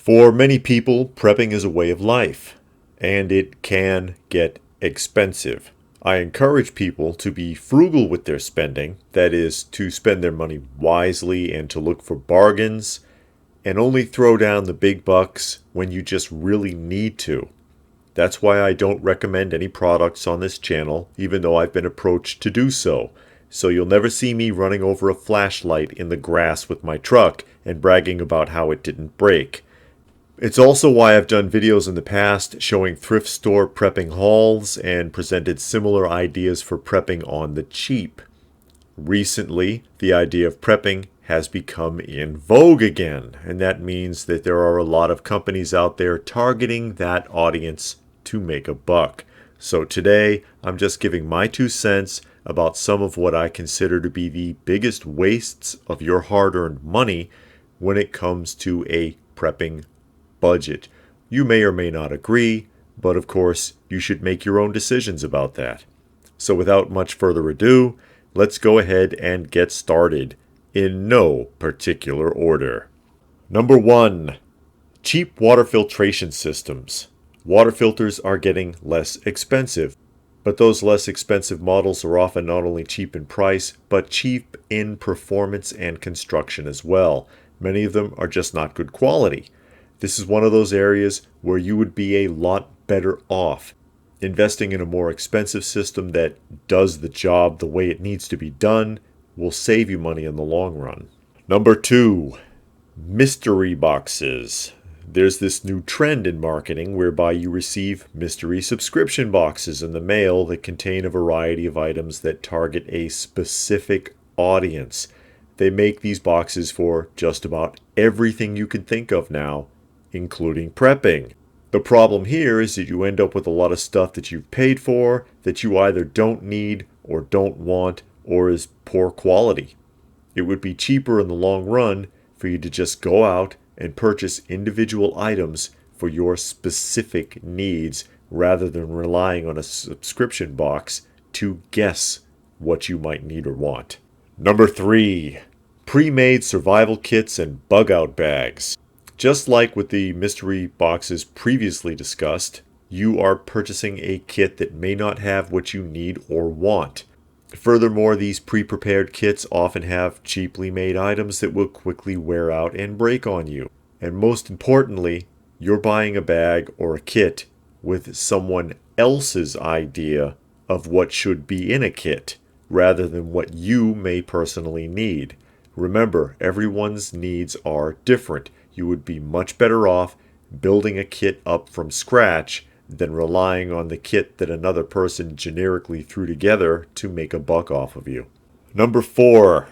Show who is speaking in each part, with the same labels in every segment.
Speaker 1: For many people, prepping is a way of life, and it can get expensive. I encourage people to be frugal with their spending, that is, to spend their money wisely and to look for bargains, and only throw down the big bucks when you just really need to. That's why I don't recommend any products on this channel, even though I've been approached to do so. So you'll never see me running over a flashlight in the grass with my truck and bragging about how it didn't break. It's also why I've done videos in the past showing thrift store prepping hauls and presented similar ideas for prepping on the cheap. Recently, the idea of prepping has become in vogue again, and that means that there are a lot of companies out there targeting that audience to make a buck. So today, I'm just giving my 2 cents about some of what I consider to be the biggest wastes of your hard-earned money when it comes to a prepping budget. You may or may not agree, but of course, you should make your own decisions about that. So without much further ado, let's go ahead and get started in no particular order. Number 1, cheap water filtration systems. Water filters are getting less expensive, but those less expensive models are often not only cheap in price, but cheap in performance and construction as well. Many of them are just not good quality. This is one of those areas where you would be a lot better off investing in a more expensive system that does the job the way it needs to be done. Will save you money in the long run. Number 2, mystery boxes. There's this new trend in marketing whereby you receive mystery subscription boxes in the mail that contain a variety of items that target a specific audience. They make these boxes for just about everything you can think of now, including prepping. The problem here is that you end up with a lot of stuff that you've paid for that you either don't need or don't want or is poor quality. It would be cheaper in the long run for you to just go out and purchase individual items for your specific needs rather than relying on a subscription box to guess what you might need or want. Number 3, pre-made survival kits and bug-out bags. Just like with the mystery boxes previously discussed, you are purchasing a kit that may not have what you need or want. Furthermore, these pre-prepared kits often have cheaply made items that will quickly wear out and break on you. And most importantly, you're buying a bag or a kit with someone else's idea of what should be in a kit, rather than what you may personally need. Remember, everyone's needs are different. You would be much better off building a kit up from scratch than relying on the kit that another person generically threw together to make a buck off of you. Number 4,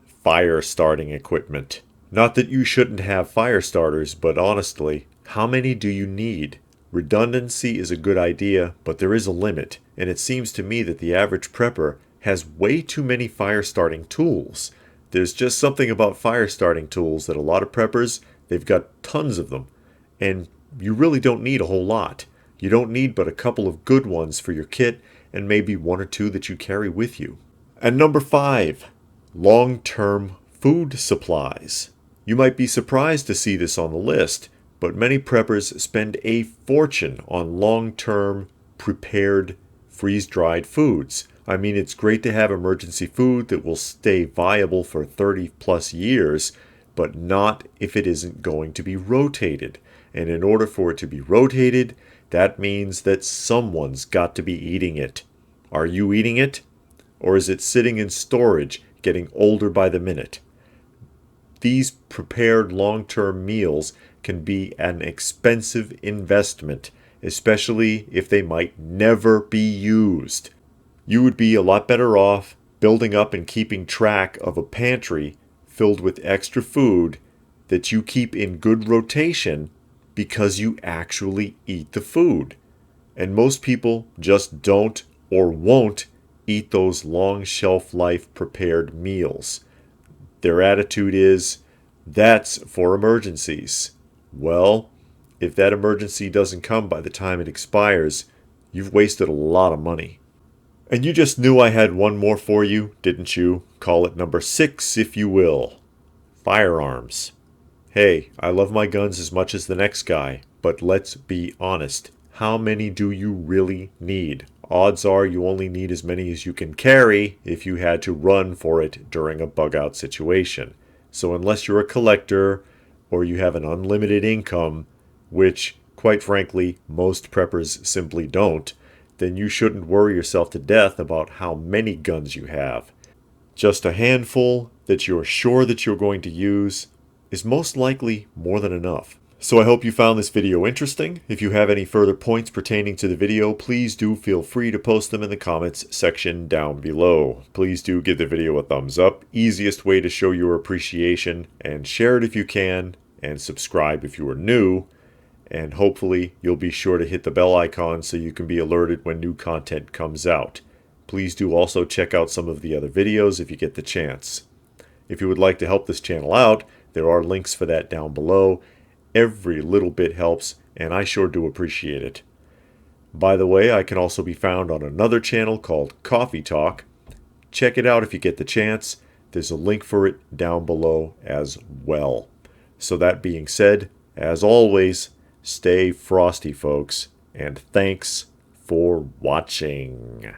Speaker 1: fire starting equipment. Not that you shouldn't have fire starters, but honestly, how many do you need? Redundancy is a good idea, but there is a limit, and it seems to me that the average prepper has way too many fire starting tools. There's just something about fire starting tools that a lot of preppers, they've got tons of them, and you really don't need a whole lot. You don't need but a couple of good ones for your kit and maybe 1 or 2 that you carry with you. And number 5, long-term food supplies. You might be surprised to see this on the list, but many preppers spend a fortune on long-term prepared freeze-dried foods. I mean, it's great to have emergency food that will stay viable for 30 plus years, but not if it isn't going to be rotated. And in order for it to be rotated, that means that someone's got to be eating it. Are you eating it? Or is it sitting in storage, getting older by the minute? These prepared long-term meals can be an expensive investment, especially if they might never be used. You would be a lot better off building up and keeping track of a pantry filled with extra food that you keep in good rotation because you actually eat the food. And most people just don't or won't eat those long shelf life prepared meals. Their attitude is, that's for emergencies. Well, if that emergency doesn't come by the time it expires, you've wasted a lot of money. And you just knew I had one more for you, didn't you? Call it number 6 if you will. Firearms. Hey, I love my guns as much as the next guy, but let's be honest. How many do you really need? Odds are you only need as many as you can carry if you had to run for it during a bug out situation. So unless you're a collector or you have an unlimited income, which quite frankly most preppers simply don't, then you shouldn't worry yourself to death about how many guns you have. Just a handful that you're sure that you're going to use is most likely more than enough. So I hope you found this video interesting. If you have any further points pertaining to the video, please do feel free to post them in the comments section down below. Please do give the video a thumbs up, easiest way to show your appreciation, and share it if you can, and subscribe if you are new, and hopefully you'll be sure to hit the bell icon so you can be alerted when new content comes out. Please do also check out some of the other videos if you get the chance. If you would like to help this channel out, there are links for that down below. Every little bit helps, and I sure do appreciate it. By the way, I can also be found on another channel called Coffee Talk. Check it out if you get the chance. There's a link for it down below as well. So that being said, as always, stay frosty, folks, and thanks for watching.